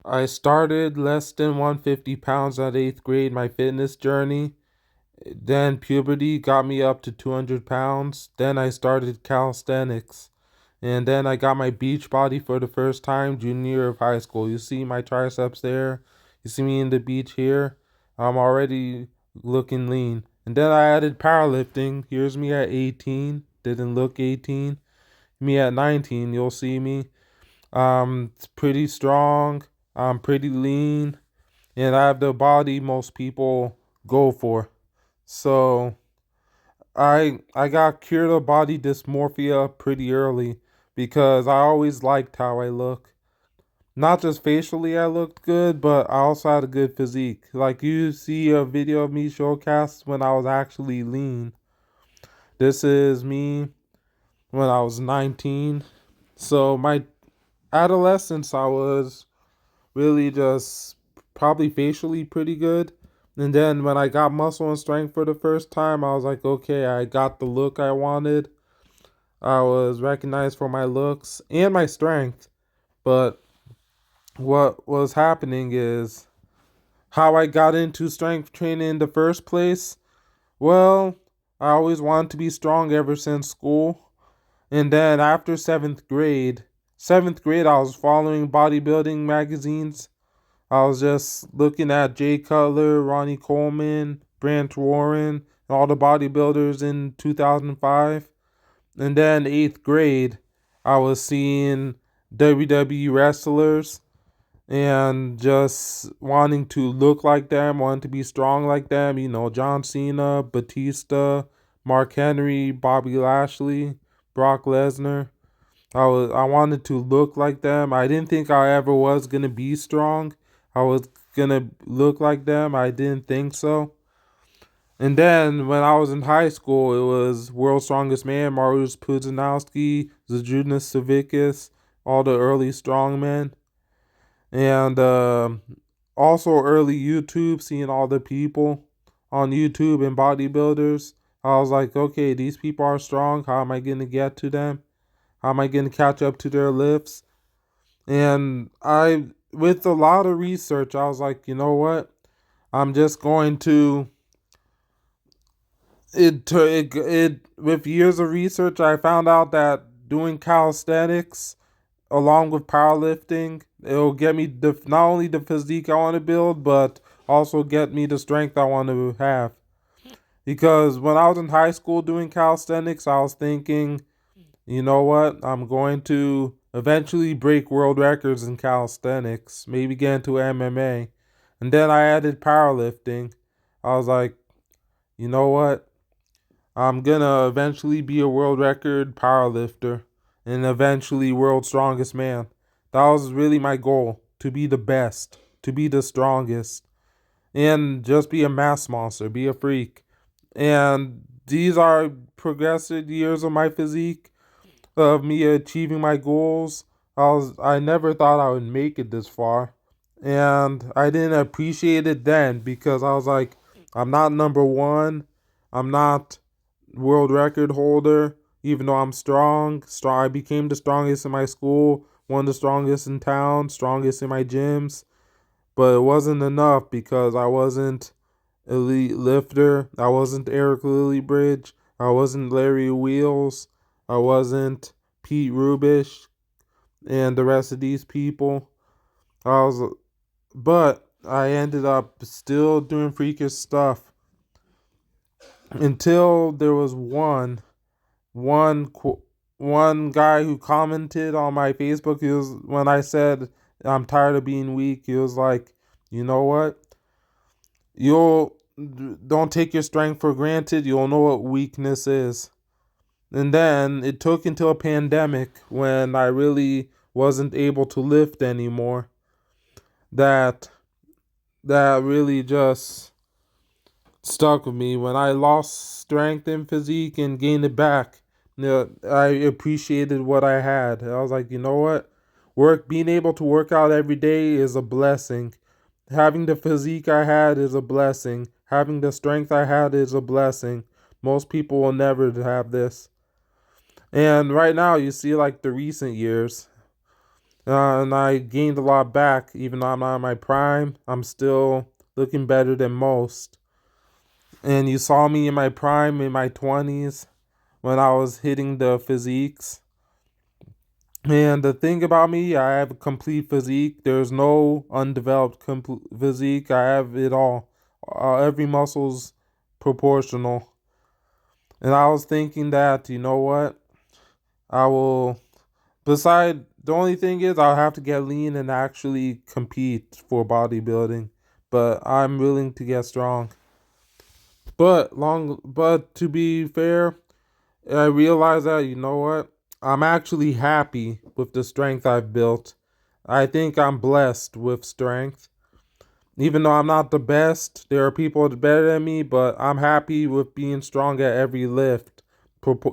I started less than 150 pounds at eighth grade, my fitness journey. Then puberty got me up to 200 pounds. Then I started calisthenics. And then I got my beach body for the first time, junior year of high school. You see my triceps there. You see me in the beach here. I'm already looking lean. And then I added powerlifting. Here's me at 18. Didn't look 18. Me at 19, you'll see me. It's pretty strong. I'm pretty lean, and I have the body most people go for. So I got cured of body dysmorphia pretty early because I always liked how I look. Not just facially I looked good, but I also had a good physique. Like you see a video of me showcast when I was actually lean. This is me when I was 19. So my adolescence I was really just probably facially pretty good. And then when I got muscle and strength for the first time, I was like, okay, I got the look I wanted. I was recognized for my looks and my strength. But what was happening is how I got into strength training in the first place. Well, I always wanted to be strong ever since school. And then after seventh grade, I was following bodybuilding magazines. I was just looking at Jay Cutler, Ronnie Coleman, Brant Warren, and all the bodybuilders in 2005. And then eighth grade, I was seeing WWE wrestlers and just wanting to look like them, wanting to be strong like them. You know, John Cena, Batista, Mark Henry, Bobby Lashley, Brock Lesnar. I wanted to look like them. I didn't think I ever was gonna be strong. I was gonna look like them. I didn't think so. And then when I was in high school, it was World's Strongest Man, Mariusz Pudzianowski, Zydrunas Savickas, all the early strongmen, and also early YouTube, seeing all the people on YouTube and bodybuilders. I was like, okay, these people are strong. How am I gonna get to them? How am I going to catch up to their lifts? And with a lot of research, I was like, you know what? I'm just going to with years of research, I found out that doing calisthenics along with powerlifting, it'll get me not only the physique I want to build, but also get me the strength I want to have. Because when I was in high school doing calisthenics, I was thinking, you know what? I'm going to eventually break world records in calisthenics, maybe get into MMA. And then I added powerlifting. I was like, you know what? I'm going to eventually be a world record powerlifter and eventually world's strongest man. That was really my goal, to be the best, to be the strongest, and just be a mass monster, be a freak. And these are progressive years of my physique, of me achieving my goals. I never thought I would make it this far. And I didn't appreciate it then because I was like, I'm not number one. I'm not world record holder, even though I'm strong. I became the strongest in my school, one of the strongest in town, strongest in my gyms. But it wasn't enough because I wasn't elite lifter. I wasn't Eric Lillybridge. I wasn't Larry Wheels. I wasn't Pete Rubish and the rest of these people. But I ended up still doing freakish stuff until there was one one guy who commented on my Facebook. He was when I said I'm tired of being weak. He was like, you know what? You'll don't take your strength for granted. You'll know what weakness is. And then it took until a pandemic when I really wasn't able to lift anymore that that really just stuck with me. When I lost strength and physique and gained it back, I appreciated what I had. I was like, you know what? Being able to work out every day is a blessing. Having the physique I had is a blessing. Having the strength I had is a blessing. Most people will never have this. And right now, you see, like the recent years, And I gained a lot back. Even though I'm not in my prime, I'm still looking better than most. And you saw me in my prime in my 20s when I was hitting the physiques. And the thing about me, I have a complete physique. There's no undeveloped physique. I have it all. Every muscle's proportional. And I was thinking that, you know what? I will. Beside, the only thing is, I'll have to get lean and actually compete for bodybuilding. But I'm willing to get strong. But to be fair, I realize that, you know what? I'm actually happy with the strength I've built. I think I'm blessed with strength. Even though I'm not the best, there are people better than me, but I'm happy with being strong at every lift,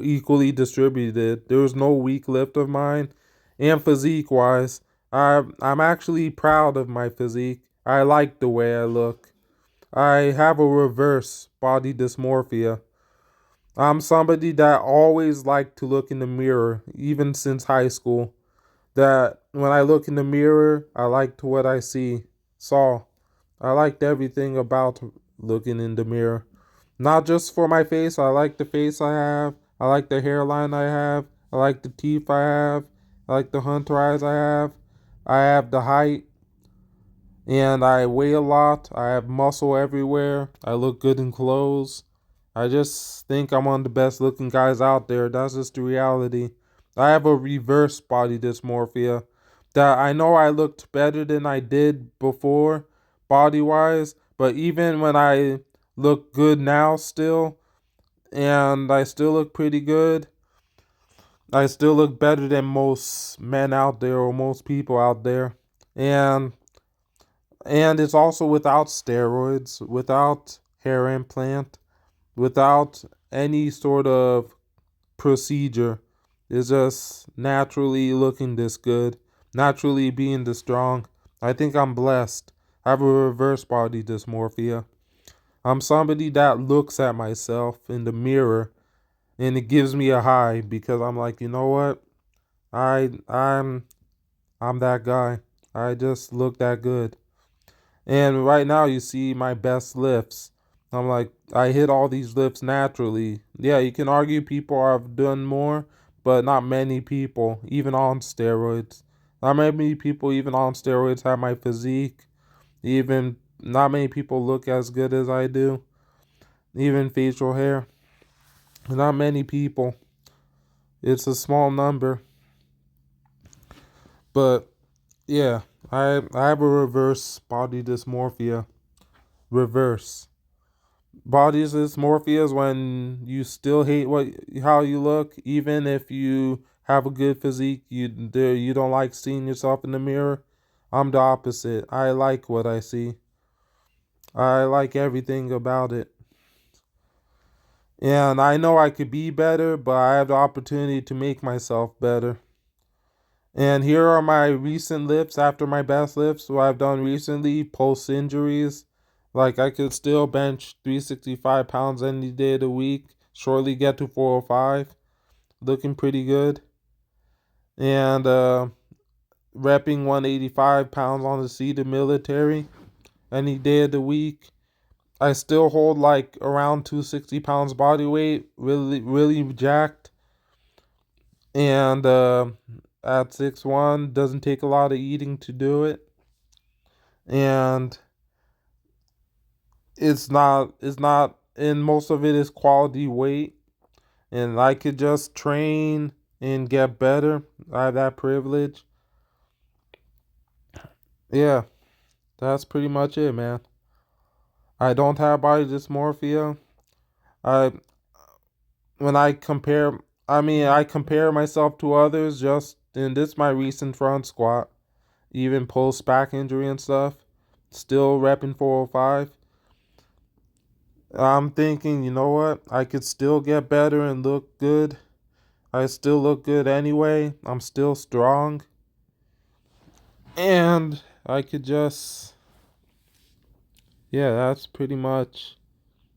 equally distributed. There's no weak lift of mine. And physique wise, I'm actually proud of my physique. I like the way I look. I have a reverse body dysmorphia. I'm somebody that always liked to look in the mirror, even since high school. That when I look in the mirror, I liked what I saw. I liked everything about looking in the mirror. Not just for my face, I like the face I have. I like the hairline I have. I like the teeth I have. I like the hunter eyes I have. I have the height. And I weigh a lot. I have muscle everywhere. I look good in clothes. I just think I'm one of the best looking guys out there. That's just the reality. I have a reverse body dysmorphia. That I know I looked better than I did before, body wise. But even when I look good now, still, and I still look pretty good, I still look better than most men out there or most people out there. And it's also without steroids, without hair implant, without any sort of procedure. It's just naturally looking this good, naturally being this strong. I think I'm blessed. I have a reverse body dysmorphia. I'm somebody that looks at myself in the mirror and it gives me a high because I'm like, you know what? I I'm I'm that guy. I just look that good. And right now, you see my best lifts. I'm like, I hit all these lifts naturally. Yeah, you can argue people have done more, but not many people, even on steroids. Not many people, even on steroids, have my physique. Even not many people look as good as I do. Even facial hair. Not many people. It's a small number. But yeah, I have a reverse body dysmorphia. Reverse. Body dysmorphia is when you still hate how you look, even if you have a good physique. You don't like seeing yourself in the mirror. I'm the opposite. I like what I see. I like everything about it, and I know I could be better, but I have the opportunity to make myself better. And here are my recent lifts after my best lifts, what I've done recently post injuries. Like I could still bench 365 pounds any day of the week, shortly get to 405, looking pretty good. And repping 185 pounds on the seated military any day of the week. I still hold like around 260 pounds body weight, really, really jacked. And at 6'1", doesn't take a lot of eating to do it. And it's not and most of it is quality weight, and I could just train and get better. I have that privilege. Yeah, that's pretty much it, man. I don't have body dysmorphia. I when I compare I compare myself to others just in this my recent front squat, even post back injury and stuff, still repping 405. I'm thinking, you know what? I could still get better and look good. I still look good anyway. I'm still strong. And I could just, yeah, that's pretty much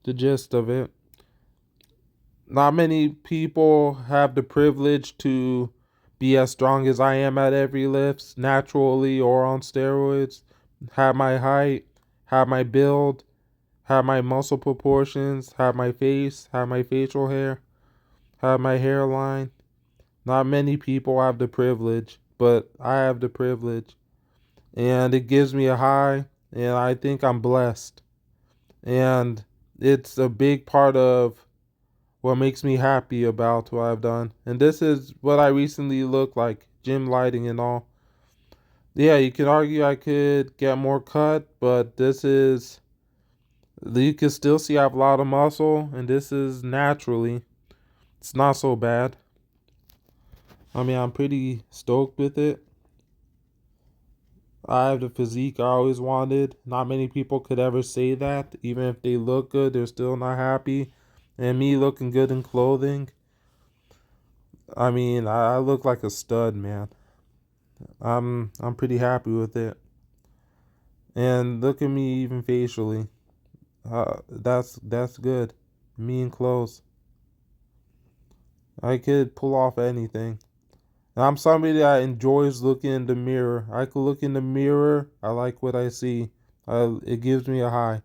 the gist of it. Not many people have the privilege to be as strong as I am at every lift, naturally or on steroids, have my height, have my build, have my muscle proportions, have my face, have my facial hair, have my hairline. Not many people have the privilege, but I have the privilege. And it gives me a high, and I think I'm blessed. And it's a big part of what makes me happy about what I've done. And this is what I recently look like, gym lighting and all. Yeah, you could argue I could get more cut, but this is, you can still see I have a lot of muscle, and this is naturally. It's not so bad. I mean, I'm pretty stoked with it. I have the physique I always wanted. Not many people could ever say that. Even if they look good, they're still not happy. And me looking good in clothing, I mean, I look like a stud, man. I'm pretty happy with it. And look at me even facially. That's good. Me in clothes. I could pull off anything. And I'm somebody that enjoys looking in the mirror. I could look in the mirror. I like what I see. It gives me a high.